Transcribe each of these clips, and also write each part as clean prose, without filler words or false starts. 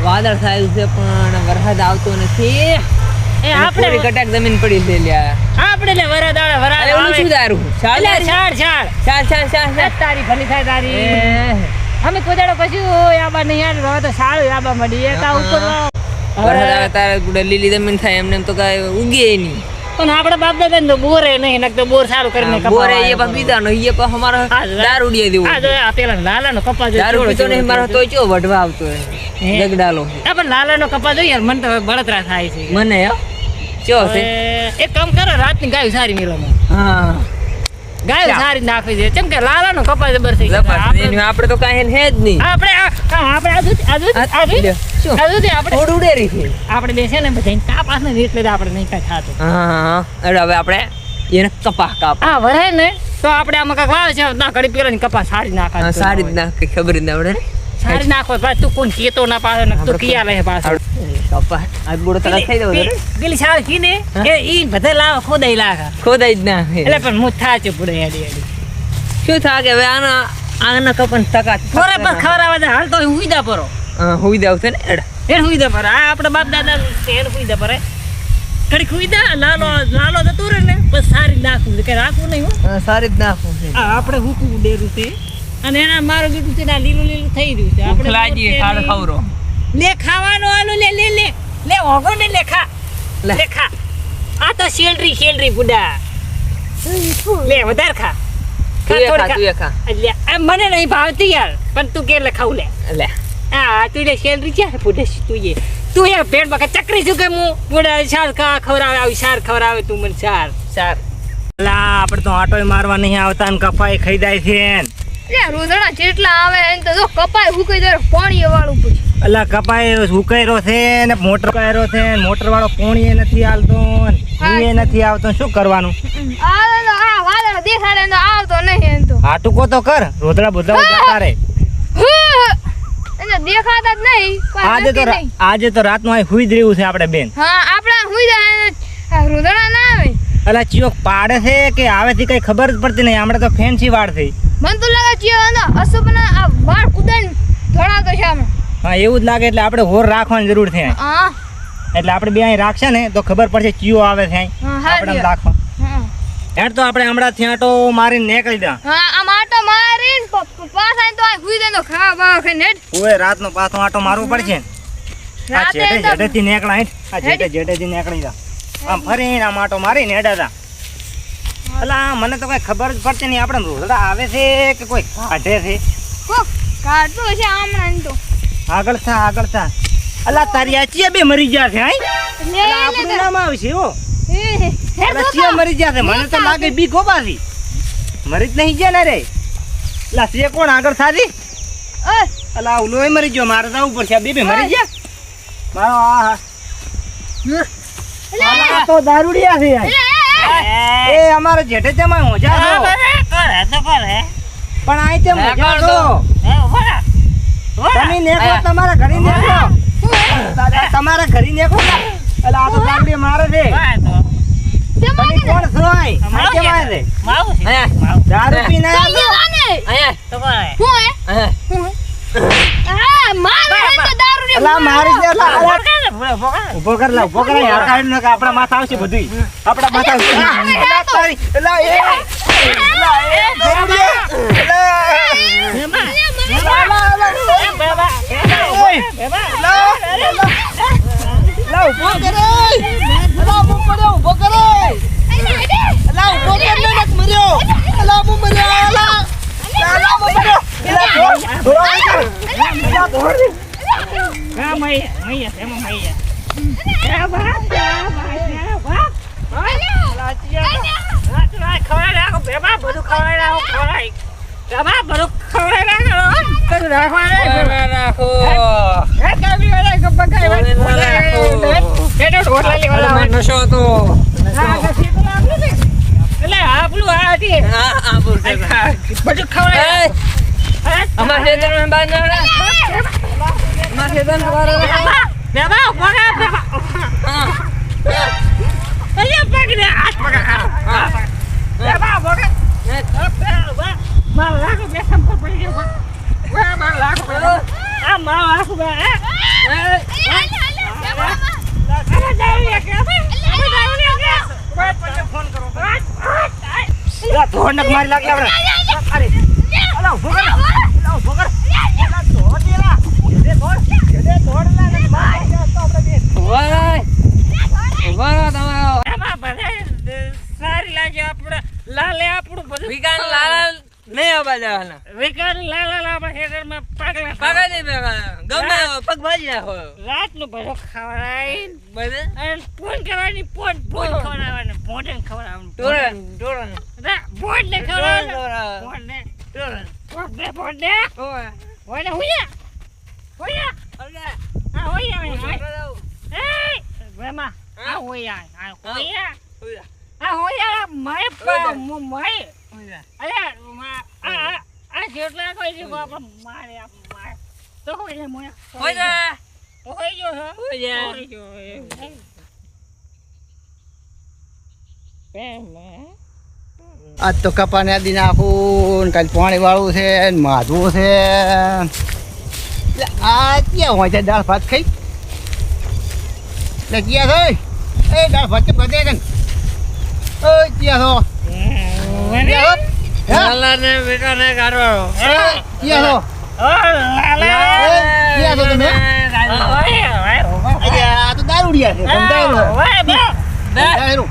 વાદળ થયું છે પણ વરસાદ આવતો નથી. એ આપણે કટાક જમીન પડી છે લ્યા. આપણે લે વરાળ ઓલું શું દારૂ? છાળ તારી ભલી થાય તારી. અમે કોદાડો કશું આબા નહીં યાર તો સારું આબા મળી તા ઉપર વરસાદ આવે તારે ગુડે લીલી જમીન થાય એમને તો કાંઈ ઉગે નહીં. પણ આપણે બાપ દાદા ને તો બોરે નહીં નક તો બોર સારું કરીને બોરે એ પણ પીતાનો એ પણ અમારો દારૂડિયા દેવું. આ પેલા લાલાનો કપા દારૂ પીતો નહીં મારો તો ચો વઢવા આવતો જગડાલો. આ પણ લાલાનો કપા જોઈએ યાર મને તો બળતરા થાય છે મને ચો છે. એક કામ કરો રાતની ગાય સારી મેળવામાં. હા ગાય સારી નાખવી છે કેમ કે લાલાનો કપા જબર થઈ ગયો. આપણે તો કાંઈ હે જ નહીં. આપણે થોડું ડેરી છે. આપણે બેસે ને બધા કાપાસ ને એટલે આપણે નહીં કાંઈ થાતું. હા હવે આપણે એને કપા કાપ. હા વરે ને તો આપણે આમાં કાંઈક વાવે છે ના ઘડી પેલા કપા સારી નાખા. સારી જ નાખે ખબર જ ના પડે. સારી નાખો ભાઈ તું કોણ કેતો ના પાછો ને તું કિયા લે પાછો કપા આ ગોળો તલા થઈ જવો રે. પેલી સારી કીને એ ઈ બધા લાવ ખોદાઈ લાખા. ખોદાઈ જ ના એટલે પણ હું થાચે પૂરે હેડી શું થા કે હવે આના કપન ટકા થોરે પર ખવરાવા દે હાલ તો હુઈદા પરો. હુઈ દાવ છે ને એ હુઈદા પર આ આપણે બાપ દાદા તેર હુઈદા પર કડી હુઈદા લાલો જતો રે ને બસ સારી નાખું કે રાખું નહીં હો. સારી જ નાખું છે. આપણે હુકું ડેરું છે અને એના મારું બીજું છે લીલું થઈ રહ્યું છે. આપણે લાજી ખાડ ખવરો લે ખાવાનો આલો લે ઓગો ને લે ખા આ તો શેલરી બુડા લે વધારે ખા. મને નહીં ભાવતી યાર પણ તું કે ખાવું લે હા તું લે શેલરી છે બુડા તું યાર પેટ માં ચકરી છું કે હું બુડા સાર ખવડાવે આવી સાર ખવડાવે તું મને સાર આપણે તો આટો મારવા નહીં આવતા ને કપાઈ ખાઈ જાય છે. રોજણા જેટલા આવે એને તો કપાય હુકાઈ જાય પાણી વાળું પછી. અલા કપાય હુકાયરો છે ને મોટર કાયરો છે ને મોટર વાળો પાણી નથી આલતો ને નથી આવતો શું કરવાનું? આ વાદળ દેખાડે તો આવતો નહીં એમ તો. આ ટુકો તો કર રોદડા બોદડા જતા રે. એને દેખાતા જ નહીં. આજે તો રાત નું હુઈ જ રહ્યું છે આપણે બેન. હા આપણે હુઈ જાય રોદડા ના આવે. અલા ચિયોક પાડે છે કે આવે છે કઈ ખબર જ પડતી નહીં. આપણે તો ફેન્સી વાળ થઈ. મન તો લાગે છે અશુભના આ વાળ કુદાન ધોળાતો છે આમાં. હા એવું જ લાગે એટલે આપણે હોર રાખવાની જરૂર છે. હા એટલે આપણે બે અહીં રાખશે ને તો ખબર પડશે ચિયો આવે છે અહીં આપણે રાખવા. યાર તો આપણે હમણાં થી આટો મારીને નીકળી દા. હા આમ આટો મારીને પાછા તો આ હુઈ દેનો ખાવા બાવા ખાઈને ઓય રાતનો પાછો આટો મારવો પડશે. આ જેટેથી નીકળા હેઠ આ જેટેથી નીકળી જા આમ ફરીને આમ આટો મારીને હેડા જા. અલા મને તો કઈ ખબર જ પડતી નહીં આપણે રોજડા આવે છે કે કોઈ કાઢે છે. કાઢતો છે હમણાં તો આગળ થા અલા તારી આ ચિયા બે મરી ગયા છે હાઈ આપણું નામ આવશે હો. ચિયા મરી ગયા છે મને તો લાગે બી ગોબાથી મરી જ નહીં ગયા ને રે. અલા છે કોણ આગળ થાજી અલા ઓલો મરી ગયો મારે જવું પડશે. બે મરી ગયા મારો આ તો દારૂડિયા છે યાર. એ અમારે જેઠે જમાય મોજા છો પણ આઈ તે મોજા છો તમે નેકો તમારા ઘરે નેકો તમારા ઘરે નેકો. એટલે આ તો દારૂડિયા મારે છે. તમે કોણ છો આઈ કે મારે દારૂ પીને આયા તો હું હા મારે તો દારૂ ને અલા મારી દે ઉભો કર યાર કાઢ ન કે આપણા માથા આવશે બધું આપણા માથા આવશે. અલા એ નશો તો બધું ખવડાય અમારે ખેતરમાં બાદ ના અમારે ખેતરમાં બાર બેબા પગા અલ્યા પગને આઠ પગા બેબા પગા માર લાગો બેસમ પર પડી ગયો માર લાગો ધોંડક મારી લાગે આપણે અરે અલા ઉભો કર અલા ઉભો કર અલા ધોડ દેલા જેડે ધોડ લા ને માર તો આપણે સારી લાગે આપણે લાલે આપણું બધું વિકાન લાલા નહીં આવવા દેવાના વિકાન લાલા આપણે હેડરમાં પાગલા પગા નહીં ગમે પગ ભાજી નાખો રાતનું બધું ખવડાય બધે અને ફોન કરવાની ફોન ખવડાવવાનું ભોજન ખવડાવવાનું ટોરન ભોજ ને ખવડાવવાનું ભોજ ને ભોજ ને હોયા હા હોયા વેમા આ હોયા માય પા માય અરે આ જેટલા કોઈ છે બાપા મારે તો હોય મોયા હોય આજ તો કપાને આદી નાખું કાલ પાણી વાળું છે ને માધવું છે આ ક્યાં હોય છે દાળ ભાત ખાઈ એટલે ક્યાં થઈ એ દાળ ભાત કેમ બધે કન ઓય ક્યાં છો લાલા ને બેટા ને કાઢવાનો ક્યાં છો ક્યાં છો તમે આ તો દારૂડિયા છે સમજાયું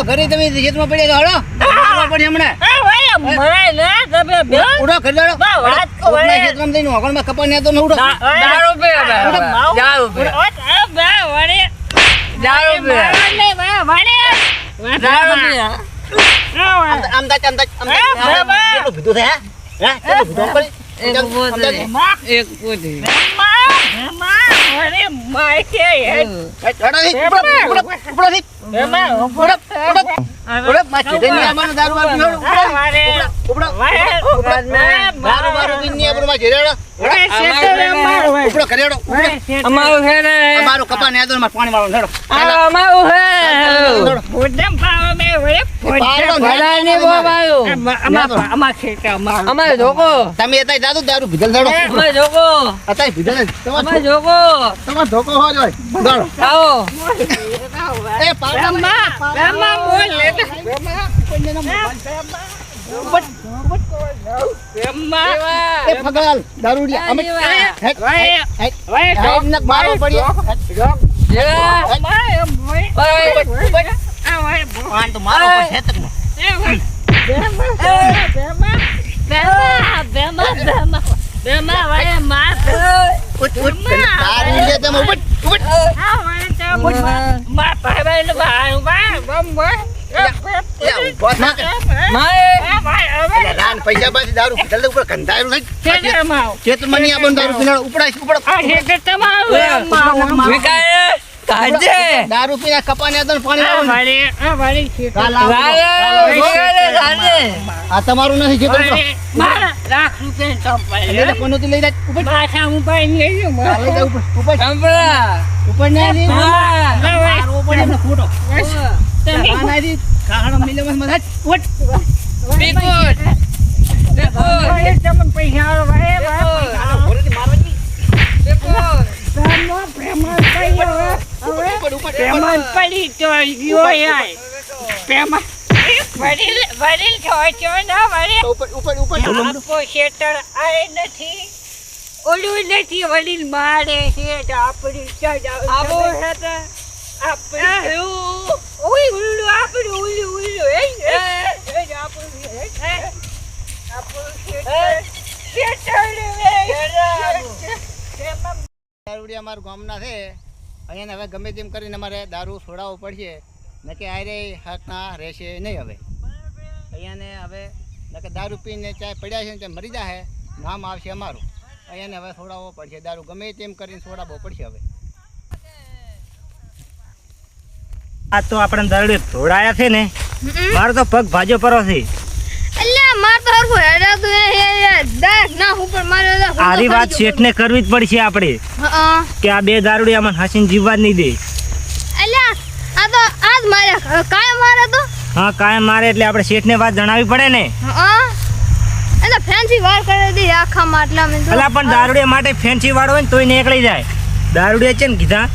ઘરે તમે ખેતમાં પડ્યા તો હળો પડી હમણાં ઉડો ખરીદાડો ખેતરમાં જઈને વગરમાં કપા ને તો ઉડો અમારું છે ને અમારું કપા ને પાણી વાળો હેડો અમારું છે અમારે જોકો તમે અત્યારે દાદુ દારૂ ભીધલ હેડો અમારે જોકો અત્યારે ભીધલ અમારે જોકો તમારો ધોકો હોય ગાળો આવો એ ફગલાલ દારૂડિયા અમે મારો પડ્યો પાન તો મારો પડશે પૈસા પાછી દારૂ જલ્દી ઉપર કંધાયેલું ખેતરમાં આ બંધ દારૂ પીનાડો ઉપડાય દારૂ પીના કપા ને પાણી આ તમારું નથી ખેતર ₹1 કોનોથી લઈ જાય ઉપર ઉપર ને ફોટો ખાણો મિલે મત ઓલું નથી વડીલ મારે છે આપણી દારૂડિયા અમારા ગામના છે અહીંયા હવે ગમે તેમ કરીને અમારે દારૂ છોડાવવો પડશે ને કે આરે હકના રહેશે નહીં હવે અહીંયાને હવે કે દારૂ પીને ચાય પડ્યા છે ને ત્યાં મરી જાય નામ આવશે અમારું અહીંયાને હવે છોડાવવો પડશે દારૂ ગમે તેમ કરીને છોડાવવો પડશે હવે આ તો આપણે દારૂ ધોડાયા છે ને મારો તો પગ ભાજો પરો છે આરી વાત શેઠને કરવી જ પડશે આપણે કે આ બે દારૂડિયામાં હાસીને જીવવા જ નહીં દે કાયમ મારે તો હા કાયમ મારે એટલે આપણે શેઠને વાત જણાવવી પડે ને તો ફેન્સી વાર કરી દી આખા માટલા મેં અલા પણ દારૂડિયા માટે ફેન્સી વાળો હોય ને તોય નીકળી જાય. દારૂડિયા છે ને કીધા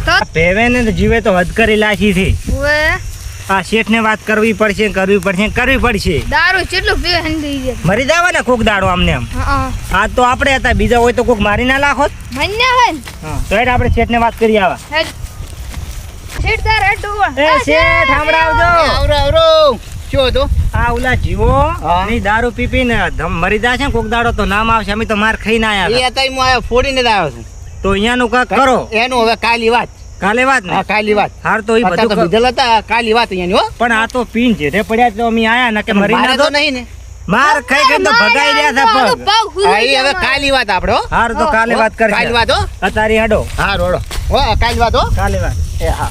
તો ભેવે ને જીવે તો હદ કરી લાખી છે. ઓએ આ શેઠને વાત કરવી પડશે કરવી પડશે. દારૂ કેટલું પીવે હિન્દી છે મરી જાવ ને કોક દાડો આમને આમ. હા આ તો આપણે હતા, બીજા હોય તો કોક મારી ના લાખો. મન્યા હોય ને તો એટલે આપણે શેઠને વાત કરી આવા. હેડ શેઠ તાર હેડું એ શેઠ હમણાં આવજો. આવરો શું હતું? આ ઓલા જીવો હા. ની દારૂ પી પીને મરી જાય છે ને કોક દાડો તો નામ આવશે. અમે તો માર ખાઈને આયા એ હતા હું આયો ફોડીને જ આવ્યો છું. તો અહીંયાનું કાંક કરો. એનું હવે કાલી વાત. કાલે વાત ને હા કાલી વાત. હાર તો ઈ અત્યારે તો બધું બીજલ હતા કાલી વાત અહીંયાની હો. પણ આ તો પીન જેઠે પડ્યા તો અમે આયા ને કે મરી મારે ના તો દો. નહીં ને. માર ખાઈ ખાઈ તો ભગાઈ રહ્યા છે પગ. હા એ હવે કાલી વાત આપણે હો. હાર તો કાલે વાત કાલી કરશે. વાત હો. અત્યારે હડો હા રોડો હો કાલી વાત હો. કાલે વાત. એ હા